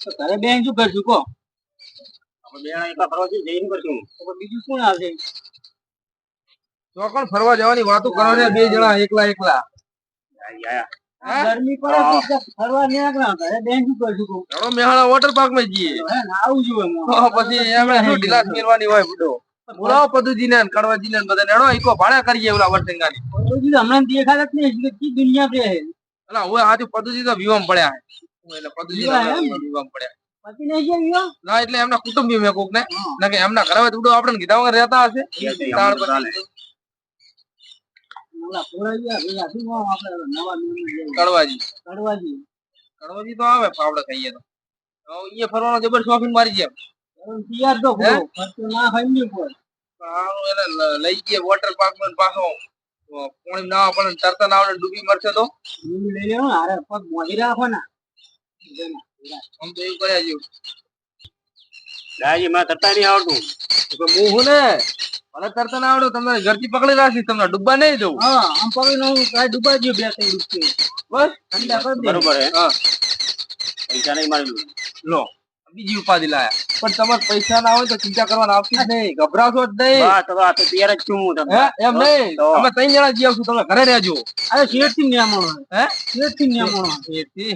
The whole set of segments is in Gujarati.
તો ઘરે બેન શું કરશું કો? આપણે બે જણા એકલા ફરવા જઈએ જઈને કરશું. તો બીજું કોણ આવશે? ચોકણ ફરવા જવાની વાતો કરો ને બે જણા એકલા એકલા. ગરમી પડે તો ફરવા નીકળ્યા ઘરે બેન શું કરશું કો? ચલો મેહાણા વોટર પાર્ક માં જઈએ. આવું જોઈએ પછી એમણે શું ઢીલાસ મેળવાની હોય બુડો. બોલાવો પદુજી ને કડવાજી ને બધા નેડો ઈકો ભાડા કરીએ ઓલા વરસંગાની. પદુજી હમણાં દેખાતા જ નહીં કી દુનિયા પે હે. અલા ઓય આજુ પદુજી તો વિવામ પડ્યા હે. એટલે પદુજી વિવામ પડ્યા. પછી નહીં છે વિવાહ? ના એટલે એમના કુટુંબી મેં કોક ને ના કે એમના ઘરે ઉડો આપણે કીધા વગર રહેતા હશે. તાણ પછી ઓલા પોળાજી ભેગા શું નામ આપણે નવા કડવાજી કડવાજી તો આવે પાવડે ખાઈએ તો અહીંયા ફરવાનો જબર શોખીન મારી જેમ તૈયાર તો ખર્ચો ના હોય ને કોઈ એને લઈ જઈએ વોટર પાર્ક માં પાછો પાણી ના આપણને તરતા ના આવડે ડૂબી મરશે તો લઈ લેવો અરે પગ મોડી રાખો ને આમ તો એવું કર્યા જેવું દાજી મને તરતા નહીં આવડતું. તો હું હું ને મને તરતા ના આવડે તમને ઘરથી પકડી રાખીશ તમને ડૂબવા નહીં દઉં. હા આમ પકડી નો કાઈ ડૂબા ગયો બે ત્રણ ડૂબકી બસ ઠંડા કરી દે. બરોબર હે. હા પૈસા નહીં મારી લો બીજી ઉપાધિ લાયા પણ તમારે પૈસા ના હોય તો ચિંતા કરવાની આવતી જ નહીં ગભરાશો જ નહીં. બસ તો આ તો તૈયાર જ છું હું તમને. એમ નહીં અમે 3 જણા જઈ આવશું તમે ઘરે રહેજો. અરે શેઠ થી નિયામણો હે શેઠ થી નિયામણો શેઠથી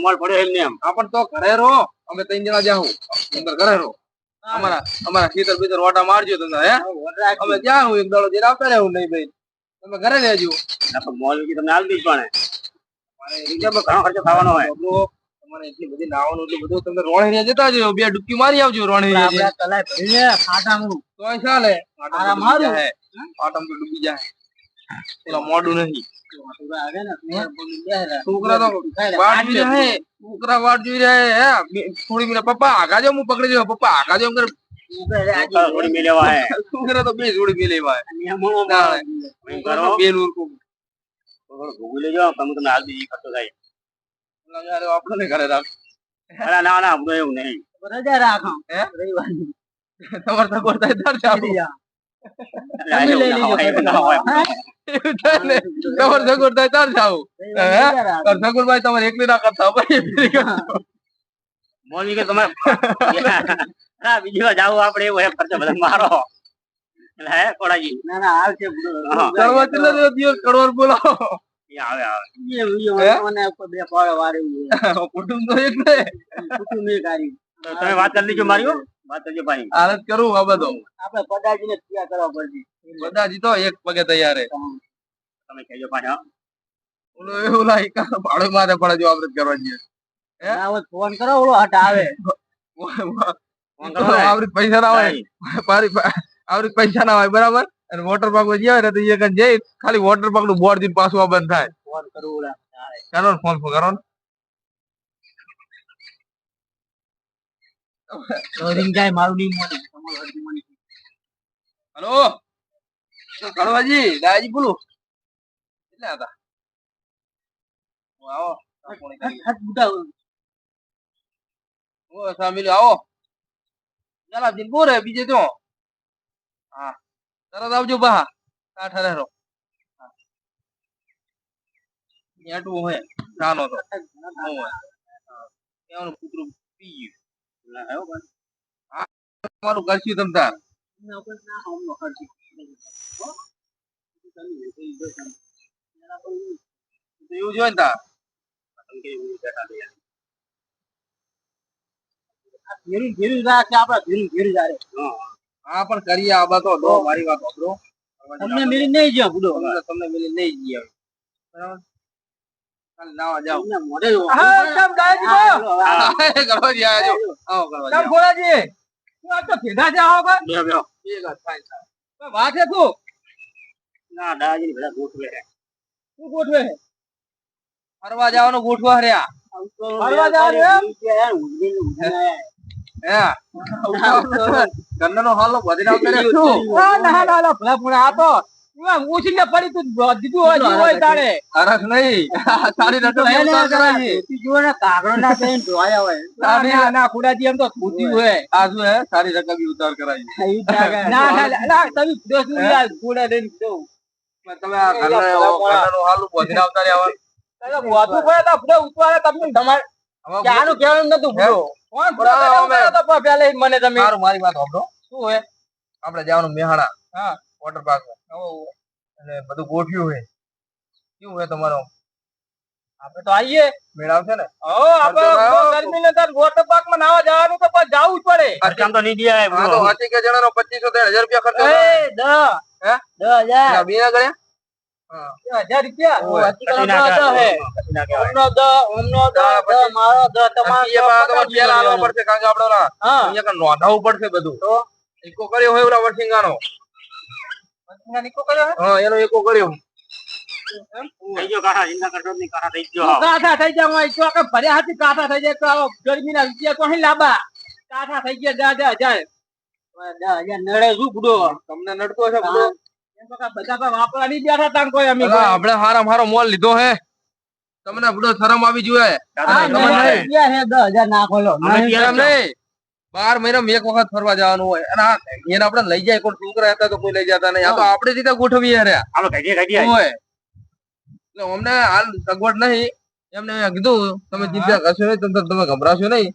મોલ પડ્યો એમને એમ. આપણ તો ઘરે રહો અમે 3 જણા જાહું અંદર ઘરે રહો અમારા ખેતર બીતર વાટા મારજો તમે હે અમે જ્યાં હું એક દાડો જઈને આવતા રહેવું નહીં ભાઈ તમે ઘરે રહેજો. મોલ તમને હાલ દીધ પણ ઘણો ખર્ચો થવાનો હોય. તમારે એટલી બધી નાવાનું એટલું બધું તમે રોણી જતા જ બે ડૂબકી મારી આવજો રોણી તલાય ભરી લે ફાટાનું તો ચાલે આરામ મારું આટમ તો ડૂબી જાય પેલા મોડું નહીં છોકરા છોકરા તો વાટ જોઈ રહે છોકરા વાટ જોઈ રહે હે થોડી મિનિટ પપ્પા આગા જાવ હું પકડી દઉં પપ્પા આગા જાવ કરે થોડી મેલેવા હે. છોકરા તો બે જોડી મેલે ભાઈ બે લુરકું ભૂગી લેજો તમે તમને હાલ દીધી ખર્ચો થાય. આપણે ઘરે રાખ ના ના ના આપણું એવું નહીં. રજા રાખો હે રવિવારની તમારે તો કરતા દર જાવ તમારે સગવડતા ચાર જાવ સગવડભાઈ તમારે એકલી ના કરતા મોલી કે તમે બીજી વાર જાવ આપડે એવું ખર્ચો બધા મારો હે કોડાજી. ના ના હાલ છે કડવા કેટલા દિવસ કડવા બોલાવો આવે આવે બે પાડે વારે કુટુંબ તો એક ને કુટુંબ એક હારી તમે વાત કરી લીજો મારી વાત કરજો ભાઈ. હાલત કરું આ બધો આપણે પદાજી ને ક્રિયા કરવા પડશે બધાજી તો એક પગે તૈયાર હે તમે કહેજો પાછા. ઓલો એવું લાઈ ભાડું મારે પડે જો આપણે કરવા જઈએ ફોન કરો ઓલો હટ આવે આવરી પૈસા ના હોય આવરી પૈસા ના હોય બરાબર અને વોટર પાર્ક માં જઈએ તો એ જઈ ખાલી વોટર પાર્ક નું બોર્ડ દિન પાછું બંધ થાય ફોન કરું ઓલા કરો ને ફોન કરો ને રિંગ જાય મારું નહીં મને હેલો કડવાજી દાદાજી બોલું કેટલા હતા આવો હટ બુટા ઓ સામીલ આવો ચાલા દિન બોરે બીજે તો હા તરત આવજો બા કાઠ રહેરો નેટવું હોય નાનો તો કેવાનું કૂતરું પી ગયું તમારું કરશું તમ તાર એવું જોઈએ ને તાર હા પણ કરીએ આ બાતો દો મારી વાત સાંભળો તમને મિલી નહીં જ્યાં બુડો તમને મિલી નહીં જઈએ બરાબર કાલ નાવા જાવ મોઢે ગળવાજી આજો આવો ગળવાજી ગોળાજી આ તો ભેગા છે આવો બે બે વાત છે તું ના દાદાજી બધા ગોઠવે શું ગોઠવે ફરવા જવાનું ગોઠવા હર્યા ફરવા જવાનું ગન્નાનો હાલો બધી આવતા રે ના ભલા ભલા આ તો ઉછીને પડી તું દીધું હોય જીવ હોય તારે અરસ નહીં સારી રકમ ઉતાર કરાવી તું જો ને કાગડો ના કઈ ધોયા હોય ના ખુડાજી એમ તો થૂતી હોય આ શું હે સારી રકમ ઉતાર કરાવી ના ના તમે દોસ્ત યાર ખુડા દઈને દો તમે આ ગન્નાનો હાલો બધી આવતા રે આવા વાતું પડે તો આપણે ઉતવારે તમને તમારે હવે કે આનું કહેવાનું નતું બુડો કોણ બુડો બરાબર, કહેવાનું અમે- તો પણ પહેલા ઈ મને તમે સારું, મારી વાત સાંભળો. શું હે આપણે જવાનું મેહાણા હા વોટર પાર્ક અને બધું ગોઠવ્યું છે. કેવું છે તમારો? આપણે તો આવીએ મેળ આવશે ને? હો આપણે ગરમી ને તાર વોટર પાર્ક માં નાવા જવાનું તો પણ જાવું જ પડે ખર્ચામાં તો નહીં દિયા હા તો 80 જણાનો 2500 રૂપિયા ખર્ચો એ 10 હે? 10,000 બે ના ગણ્યા? હા 1000 રૂપિયા ઓય. હમનો 10 મારો 10 તમારો એ બા તમારે પેલા આલવા પડશે કારણ કે આપણે ઓલા હા અહીંયા કાંઈ નોંધાવવું પડશે બધું. તો એકો કર્યો હોય ઓલા વર્ષિંગાનો. નિકો કર્યો હે હા એનો એકો કર્યો. થઈ ગયો કાકા ચિંતા કરશો જ નહીં કાકા થઈ ગયો હાવ. કાઠા થઈ જાય હું તો કે ભર્યા હાથી કાઠા થઈ જાય તો આવો ગરમીના રૂપિયા તો અહીં લાબા કાઠા થઈ ગયા 10,000 નડે શું બુડો તમને નડતો છે બધો? એમ તો કાંઈ બધા તો વાપરવા નહીં બેઠા તાન કોઈ અમે અલા, આપણે હારામાં હારો મોલ લીધો હે. તમને બધો શરમ આવી જોઈએ. કાકા, તમે તમારે નહીં. રૂપિયા હે 10,000 નાખો લો અમે એમ નહીં. 12 મહિનામાં એક વખત ફરવા જવાનું હોય અને આ એને આપણે લઈ જાય કોઈ છોકરા હતા તો કોઈ લઈ જતા નહીં. આ તો આપણે રીતે ગોઠવીએ રહ્યા હાલો કઈ હોય એટલે અમને હાલ સગવડ નહીં. એમને મેં કીધું તમે ચિંતા કરશો નહીં, તમે ગભરાશો નહીં,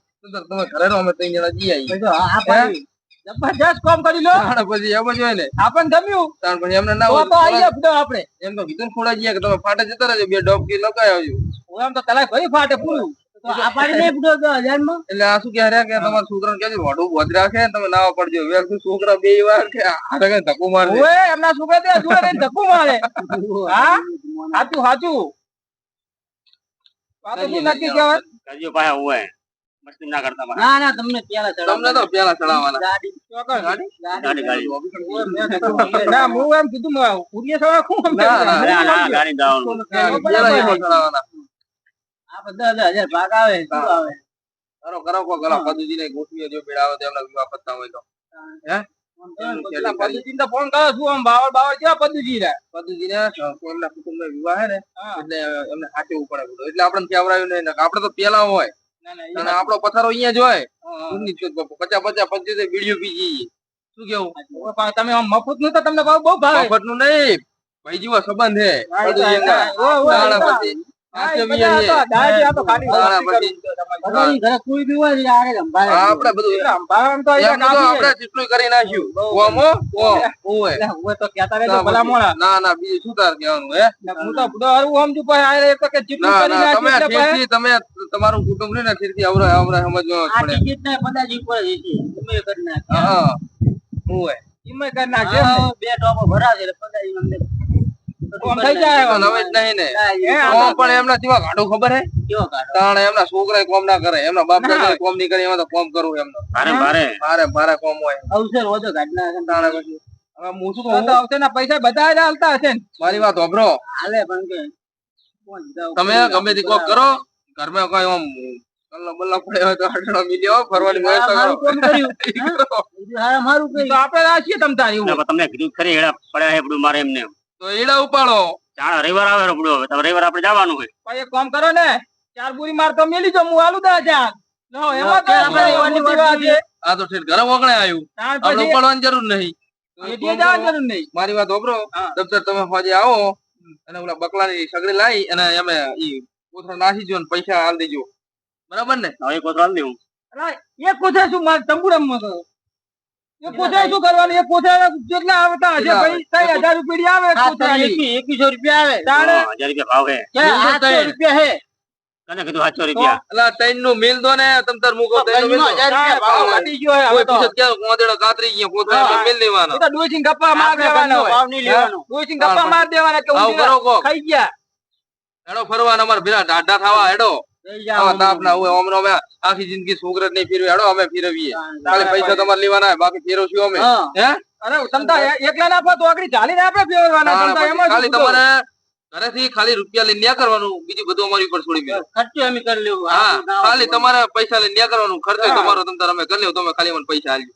તમે ઘરે રહો, અમે 3 જણા જઈ આવીએ. જબરજસ્ત કામ કરી લો તાણ પછી એમ જ હોય ને. આપણને ગમ્યું તાણ પછી એમને ના તો હોય તો આવીએ બુડો આપણે એમ તો કીધું ને ખોડા જઈએ કે તમે ફાટે જતા રહેજો, 2 ડોબકી લગાવી આવજો. હું એમ તો તલાક ભરી ફાટે પૂરું તો આ પાડી નહીં બુડો 10,000 માં એટલે આ શું કહે રહ્યા કે તમારા છોકરાને કહેજો મોઢું બોધ રાખે ને તમે નાવા પડજો. વેલ શું છોકરા 2 વાર કે આ કઈ ધક્કો મારશે. ઓએ એમના છોકરા ત્યાં જોડે રહીને ધક્કો મારે હા સાચું સાચું આ તો શું નક્કી કહેવાય કરજો ભાઈ હોય મસ્તી ના કરતા ભાઈ. ના ના તમને પેલા તમને તો પેલા ચડાવવાના. ગાડી ચોકડ ગાડી? ગાડી ના હું એમ કીધું ઉડીએ સવા શું એમ ના, ના, ના ના ગાડી જવાનું પેલા એકો ચડાવવાના. આ બધા 10,000 ભાગ આવે શું આવે કરો કરો કોક ગલા પદુજીને ગોઠવીએ જો બેડા આવે તો એમના વિવાહ પતતા હોય તો. પેલા પદુજીને તો ફોન કરો છું આમ બાવળ બાવળ કેવા પદુજી રે પદુજીને એમના કુટુંબનો વિવાહ હે ને હા એટલે એમને સાચવવું પડે બધું. એટલે આપણને કેવરાયું નહીં. આપણે તો પેલા હોય ના અને ના આપણો પથારો અહીંયા જ હોય. હા. 50 25 બીડીઓ પી જઈએ. શું કેવું? પણ તમે આમ મફત નું તો તમને બહુ ભાવે મફતનું નહીં, ભાઈ જેવો સંબંધ હે હા, પદુજી હા, એના. હા, હા, દાણા હા. પછી હા, એ સાચવીએ બધા છીએ. આ તો દાઢી આ તો ખાલી દાણા વાતચીત પછી કરું. બધાની ઘરે કોઈ બી હોય ને આરે સંભાળે. આપણે બધું એટલે સંભાળવાનું તો અહીંયા એમનું તો કાફી આપણે જેટલું કરી નાખ્યું. ઓમો, ઓય. છે. એટલે હું તો કહેતા રહેજો ભલા મોણા. ના ના બીજું શું તાર કહેવાનું હે? એટલે હું તો બધો હારું સમજુ પણ આ એક તો કે જેટલું ના કરી ના તમે નાખ્યું એટલે ઠીકથી તમે તમારું કુટુંબ ને ઠીકથી અવરા અવરા સમજવા આ પડે. ટિકિટ ને પદાજી ઉપર છે તમે કરી નાખ્યા હા ઓય. ઈમે કરી નાખજો એમને. બે ટોપો ભરાશે એટલે પદાજી અમને કોમ થઈ જાય તો હવે. નવે જ નહીં ને. હે, આ કોમ પણ એમના જેવા ગાડું ખબર હે? કેવો કાઢો તાણે એમના છોકરા કોમ ના કરે, એમના બાપ ના. દાદા કોમ નહીં કરે, એમાં તો કોમ કરવું એમનો. ભારે ભારે મારે મારે કોમ હોય. અવસર વધુ કાઢના છે. તાણે પછી હવે હું શું તો કહું? તો આવશેના પૈસા બધા જ હાલતા હશે ને. મારી વાત સાંભળો. હાલે પણ કે કોણ જાવ તમે ગમે તે કોક કરો, ઘરમાં કોઈ આમ કલ્લો બલ્લો પડ્યો હોય તો આટલો મિલ્યો ફરવાની વ્યવસ્થા કરો. મારું કોમ કર્યું ઈ કરો. બીજું હારા મારું તો કર્યું આપણે રાખીએ તમ તારી એવું. તમને કીધું ખરી હેડા પડ્યા હે બધું મારે એમને તો એડા ઉપાડો. જાણે રવિવાર આવે બધું હવે તમે રવિવાર આપણે જવાનું હોય પણ એક કામ કરો ને 4 બુરી માર તો મેલી જો હું આલું 10,000. લો એમાં તો આપણે આપણે મોટી વાત છે. આ તો ઠેઠ ઘરે વગણે આવ્યું. તાણ આપણે પછી ઉપાડવાની જરૂર નહીં. એટીએ જવાની જરૂર નહીં. મારી વાત સાંભળો. હા. દફતર તમે હોજે આવો અને ઓલા બકલાની સગડી લાવી અને અમે ઈ કોથળા નાખી જો ને પૈસા આલ દેજો. બરાબર ને? હવે કોતરાલ દેવું અલા, એક કોથળે શું મારે તંબુરામાં કરો? એક કોથળે શું કરવાનું? એક કોથળે કેટલા આવતા હશે કેટલા ભાઈ? 3,000 રૂપિયા આવે એક કોથળાની. 2100 રૂપિયા આવે તાણે 1000 રૂપિયા ભાવ હે કે 800 રૂપિયા હે કને કીધું 700 રૂપિયા અલા ત્રણ નું મિલ દો ને તમ તાર મૂકો ત્રણ નું મિલ દો. તાણે ભાવ ઘટી ગયો હે હવે કોઈ તો. પૂછે ક્યાં કોંદેડો કાતરી ગયા કોથળા હા. આપણે મિલ લેવાનો. એ તો ડોસીને ગપ્પા માર દેવાના હોય. ભાવ નહીં લેવાનો ડોસીને ગપ્પા માર દેવાના કે આવું ઊંધિયા કરો કોક. ખાઈ ગયા. હેડો ફરવાના અમારે ભેરા ડાઢા થાવા હેડો. લઈ આવા જાઓ તાપ ના હોય અમને અમે આખી જિંદગી છોકરા નહીં ફેરવી હેડો અમે ફેરવીએ. ખાલી પૈસા તમારે લેવાના હોય, બાકી ફેરવશું અમે. હા હે? અરે તમતા એકલા ના આપો તો આગળ ચાલીને આપણે ફેરવવાના. તમતા એમાં ખાલી શું તમારે ઘરેથી ખાલી રૂપિયા લઈને ન્યા કરવાનું, બીજું બધું અમારી ઉપર છોડી દેવાનું. ખર્ચો અમે કરી લેવું હા આપણું ના ખાલી તમારે પૈસા લઈને ન્યા કરવાનું, ખર્ચો હા. તમારો તમ તાર અમે કરી લેવું, તમે ખાલી મને પૈસા આલજો.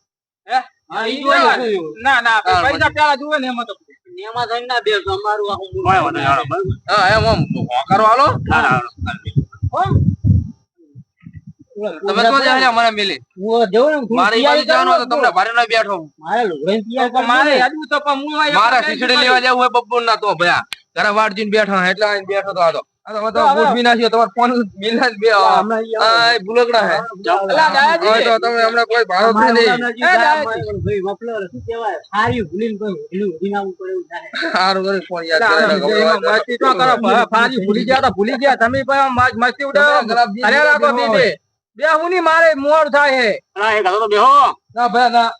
હા, ઈ ઈ જોયું, જોવાનું. જોયું. ના ના તાણ પૈસા પેલા જુએ ને એમાં તો એમાં થઈને ના બેસો અમારું આખું મૂળ કોઈ વાંધો નહીં, હાલો, બરાબર. હા એમ આમ હોકારો હાલો. ના ના હાલો. તમે તો જાય મને મિલી હું જવું ને થોડું મારી બાજુ તૈયારી જવાનું હોય તો કરવું તમને ભારે ના બેઠો. મારે લુગડાની તૈયારી તો કરવી મારે પડે. યાદવું તો પણ હું અહીંયા મારા આપણે ખીચડી લેવા જવું હોય બપોર ના તો ભયા ઘરે વાટ જઈને બેઠા એટલે આઈને બેઠો તો આ તો આ તો હવે તમે ગોઠવી નાખ્યો તમારો ફોન બિલ જ બે આ ભૂલકડા હે અલા દાદાજી હવે તો તમે હમણાં કોઈ ભાડો છે નહીં સારું કરી ફોન યાદ કરાવ્યો. મસ્તી તો કરો ફાજી ભૂલી ગયા તો ભૂલી ગયા તમે પણ મસ્તી ઉડાવો અરે રાખો દીદી બે હું ની મારે મોડ થાય હે અલા, એક હતો તો બેહો ના ભાઈ ના